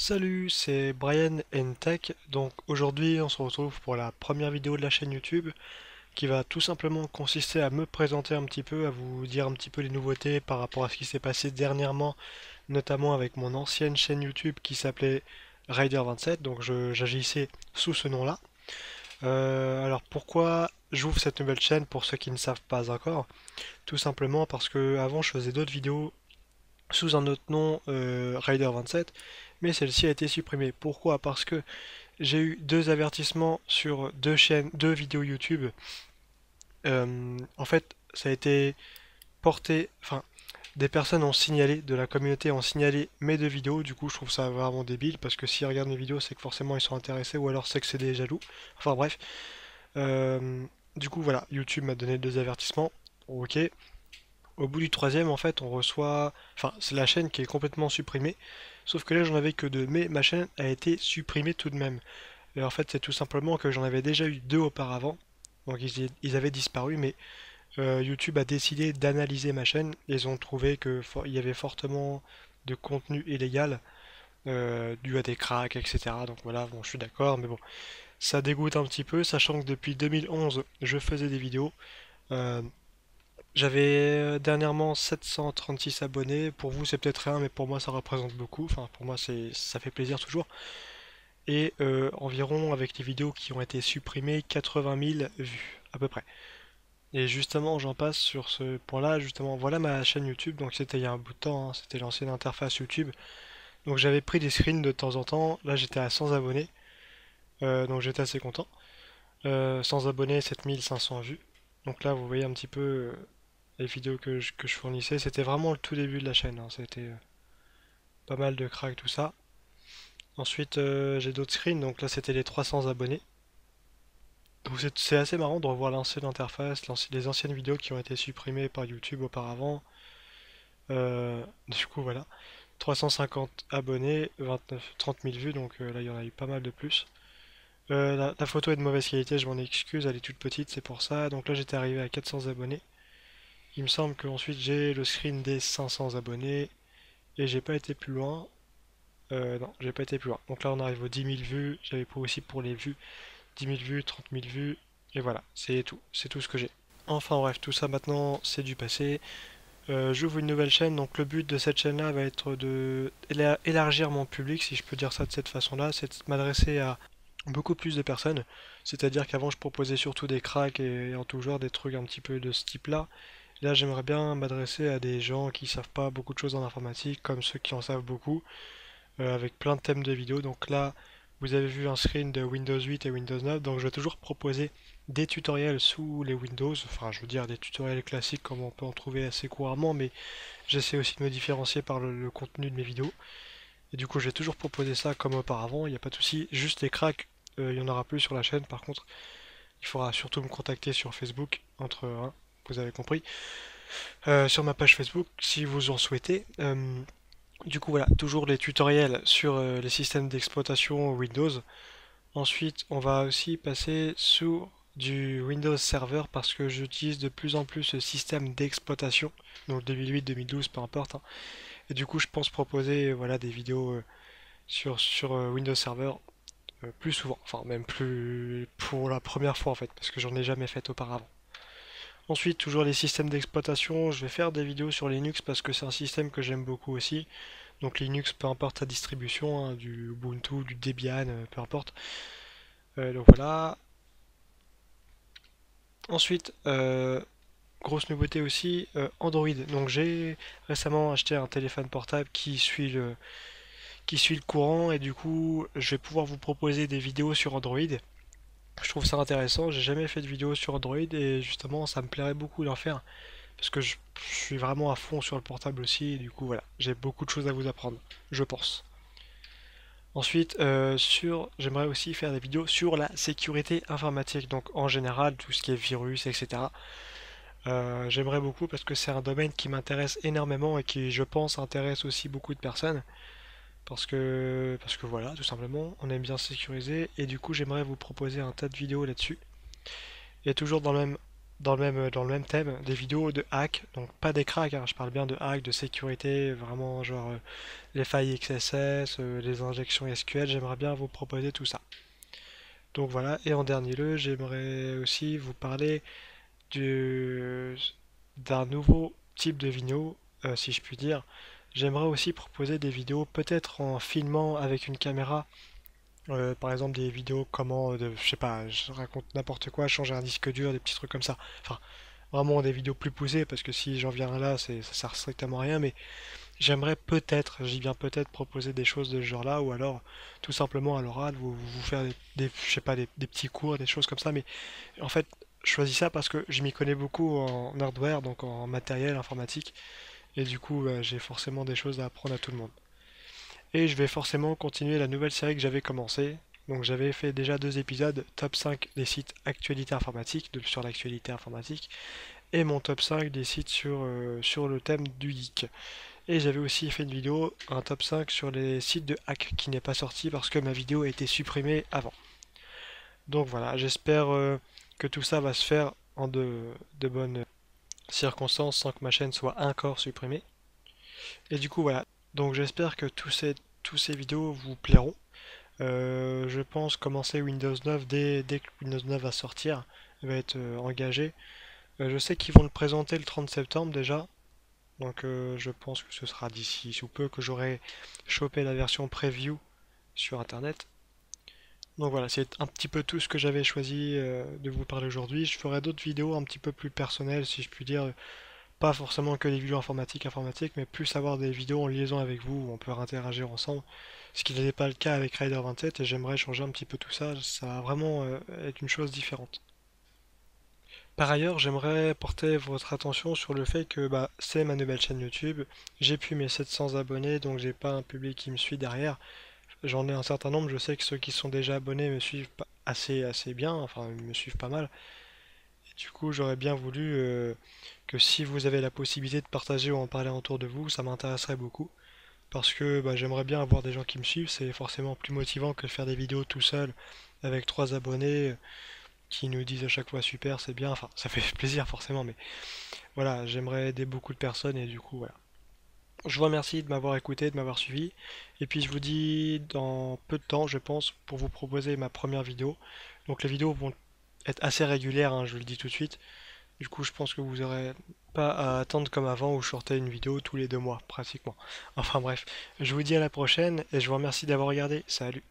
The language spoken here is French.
Salut, c'est Brian Tech. Donc aujourd'hui, on se retrouve pour la première vidéo de la chaîne YouTube qui va tout simplement consister à me présenter un petit peu, à vous dire un petit peu les nouveautés par rapport à ce qui s'est passé dernièrement, notamment avec mon ancienne chaîne YouTube qui s'appelait Rider27. Donc j'agissais sous ce nom-là. Alors pourquoi j'ouvre cette nouvelle chaîne pour ceux qui ne savent pas encore? Tout simplement parce que avant je faisais d'autres vidéos sous un autre nom, Rider27, mais celle-ci a été supprimée. Pourquoi? Parce que j'ai eu deux avertissements sur deux chaînes, deux vidéos YouTube. En fait, ça a été porté, enfin, des personnes ont signalé, de la communauté ont signalé mes deux vidéos. Du coup, je trouve ça vraiment débile parce que s'ils regardent mes vidéos, c'est que forcément ils sont intéressés ou alors c'est que c'est des jaloux. Enfin bref. Euh, du coup, voilà, YouTube m'a donné deux avertissements. Ok. Au bout du troisième, en fait, on reçoit. Enfin, c'est la chaîne qui est complètement supprimée. Sauf que là, j'en avais que deux. Mais ma chaîne a été supprimée tout de même. Et en fait, c'est tout simplement que j'en avais déjà eu deux auparavant. Donc, ils avaient disparu. Mais YouTube a décidé d'analyser ma chaîne. Et ils ont trouvé qu'il y avait fortement de contenu illégal dû à des cracks, etc. Donc voilà, bon, je suis d'accord. Mais bon, ça dégoûte un petit peu. Sachant que depuis 2011, je faisais des vidéos. Euh, J'avais dernièrement 736 abonnés. Pour vous, c'est peut-être rien, mais pour moi, ça représente beaucoup. Enfin, pour moi, ça fait plaisir toujours. Et environ, avec les vidéos qui ont été supprimées, 80 000 vues, à peu près. Et justement, j'en passe sur ce point-là. Justement, voilà ma chaîne YouTube. Donc, c'était il y a un bout de temps, hein. C'était l'ancienne interface YouTube. Donc, j'avais pris des screens de temps en temps. Là, j'étais à 100 abonnés. Donc, j'étais assez content. 100 abonnés, 7500 vues. Donc là, vous voyez un petit peu les vidéos que je fournissais. C'était vraiment le tout début de la chaîne, hein. C'était pas mal de cracks, tout ça. Ensuite, j'ai d'autres screens. Donc là, c'était les 300 abonnés. Donc c'est assez marrant de revoir l'ancienne interface, les anciennes vidéos qui ont été supprimées par YouTube auparavant. Du coup, voilà. 350 abonnés, 30 000 vues, donc là, il y en a eu pas mal de plus. La photo est de mauvaise qualité, je m'en excuse, elle est toute petite, c'est pour ça. Donc là, j'étais arrivé à 400 abonnés. Il me semble qu'ensuite j'ai le screen des 500 abonnés et j'ai pas été plus loin. Non, j'ai pas été plus loin. Donc là, on arrive aux 10 000 vues. J'avais pris aussi pour les vues 10 000 vues, 30 000 vues. Et voilà, c'est tout. C'est tout ce que j'ai. Enfin bref, tout ça maintenant, c'est du passé. J'ouvre une nouvelle chaîne. Donc le but de cette chaîne-là va être de élargir mon public, si je peux dire ça de cette façon-là. C'est de m'adresser à beaucoup plus de personnes. C'est-à-dire qu'avant, je proposais surtout des cracks et en tout genre des trucs un petit peu de ce type-là. Là, j'aimerais bien m'adresser à des gens qui savent pas beaucoup de choses en informatique, comme ceux qui en savent beaucoup, avec plein de thèmes de vidéos. Donc là, vous avez vu un screen de Windows 8 et Windows 9, donc je vais toujours proposer des tutoriels sous les Windows, enfin je veux dire des tutoriels classiques comme on peut en trouver assez couramment, mais j'essaie aussi de me différencier par le contenu de mes vidéos. Et du coup, je vais toujours proposer ça comme auparavant, il n'y a pas de souci. Juste les cracks, il n'y en aura plus sur la chaîne. Par contre, il faudra surtout me contacter sur Facebook, hein, vous avez compris. Sur ma page Facebook, si vous en souhaitez. Du coup, voilà, toujours les tutoriels sur les systèmes d'exploitation Windows. Ensuite, on va aussi passer sur du Windows Server parce que j'utilise de plus en plus ce système d'exploitation, donc 2008, 2012, peu importe, hein. Et du coup, je pense proposer voilà, des vidéos sur Windows Server plus souvent, enfin même plus pour la première fois en fait, parce que j'en ai jamais fait auparavant. Ensuite, toujours les systèmes d'exploitation, je vais faire des vidéos sur Linux parce que c'est un système que j'aime beaucoup aussi. Donc Linux, peu importe sa distribution, hein, du Ubuntu, du Debian, peu importe. Donc voilà. Ensuite, grosse nouveauté aussi, Android. Donc j'ai récemment acheté un téléphone portable qui suit le courant et du coup je vais pouvoir vous proposer des vidéos sur Android. Je trouve ça intéressant, j'ai jamais fait de vidéo sur Android et justement ça me plairait beaucoup d'en faire parce que je suis vraiment à fond sur le portable aussi et du coup voilà, j'ai beaucoup de choses à vous apprendre, je pense. Ensuite, j'aimerais aussi faire des vidéos sur la sécurité informatique, donc en général tout ce qui est virus, etc. J'aimerais beaucoup parce que c'est un domaine qui m'intéresse énormément et qui, je pense, intéresse aussi beaucoup de personnes. Parce que voilà, tout simplement, on aime bien sécuriser et du coup j'aimerais vous proposer un tas de vidéos là-dessus. Et toujours dans le même dans le même thème, des vidéos de hack, donc pas des cracks, hein, je parle bien de hack, de sécurité, vraiment genre les failles XSS, les injections SQL, j'aimerais bien vous proposer tout ça. Donc voilà, et en dernier lieu, j'aimerais aussi vous parler du- d'un nouveau type de vidéo, si je puis dire. J'aimerais aussi proposer des vidéos peut-être en filmant avec une caméra, par exemple des vidéos comment, je sais pas, je raconte n'importe quoi, changer un disque dur, des petits trucs comme ça. Enfin, vraiment des vidéos plus poussées, parce que si j'en viens là, ça sert strictement à rien, mais j'aimerais peut-être, j'y viens peut-être proposer des choses de ce genre-là, ou alors tout simplement à l'oral, vous faire je sais pas, des petits cours, des choses comme ça, mais en fait, je choisis ça parce que je m'y connais beaucoup en hardware, donc en matériel informatique, et du coup, j'ai forcément des choses à apprendre à tout le monde. Et je vais forcément continuer la nouvelle série que j'avais commencée. Donc j'avais fait déjà 2 épisodes, top 5 des sites actualité informatique, sur l'actualité informatique, et mon top 5 des sites sur le thème du geek. Et j'avais aussi fait une vidéo, un top 5 sur les sites de hack qui n'est pas sorti parce que ma vidéo a été supprimée avant. Donc voilà, j'espère que tout ça va se faire en de bonnes circonstances sans que ma chaîne soit encore supprimée. Et du coup voilà, donc j'espère que tous ces vidéos vous plairont. Je pense commencer Windows 9 dès que Windows 9 va sortir, va être engagé. Je sais qu'ils vont le présenter le 30 septembre déjà, donc je pense que ce sera d'ici sous peu que j'aurai chopé la version preview sur internet. Donc voilà, c'est un petit peu tout ce que j'avais choisi de vous parler aujourd'hui. Je ferai d'autres vidéos un petit peu plus personnelles, si je puis dire. Pas forcément que des vidéos informatiques, mais plus avoir des vidéos en liaison avec vous où on peut interagir ensemble. Ce qui n'était pas le cas avec Rider 27 et j'aimerais changer un petit peu tout ça. Ça va vraiment être une chose différente. Par ailleurs, j'aimerais porter votre attention sur le fait que bah, c'est ma nouvelle chaîne YouTube. J'ai plus mes 700 abonnés, donc j'ai pas un public qui me suit derrière. J'en ai un certain nombre, je sais que ceux qui sont déjà abonnés me suivent assez bien, enfin ils me suivent pas mal. Et du coup, j'aurais bien voulu que si vous avez la possibilité de partager ou en parler autour de vous, ça m'intéresserait beaucoup. Parce que bah, j'aimerais bien avoir des gens qui me suivent, c'est forcément plus motivant que de faire des vidéos tout seul avec 3 abonnés qui nous disent à chaque fois super, c'est bien, enfin ça fait plaisir forcément, mais voilà, j'aimerais aider beaucoup de personnes et du coup voilà. Je vous remercie de m'avoir écouté, de m'avoir suivi, et puis je vous dis dans peu de temps, je pense, pour vous proposer ma première vidéo. Donc les vidéos vont être assez régulières, hein, je vous le dis tout de suite. Du coup, je pense que vous aurez pas à attendre comme avant où je sortais une vidéo tous les 2 mois, pratiquement. Enfin bref, je vous dis à la prochaine et je vous remercie d'avoir regardé. Salut!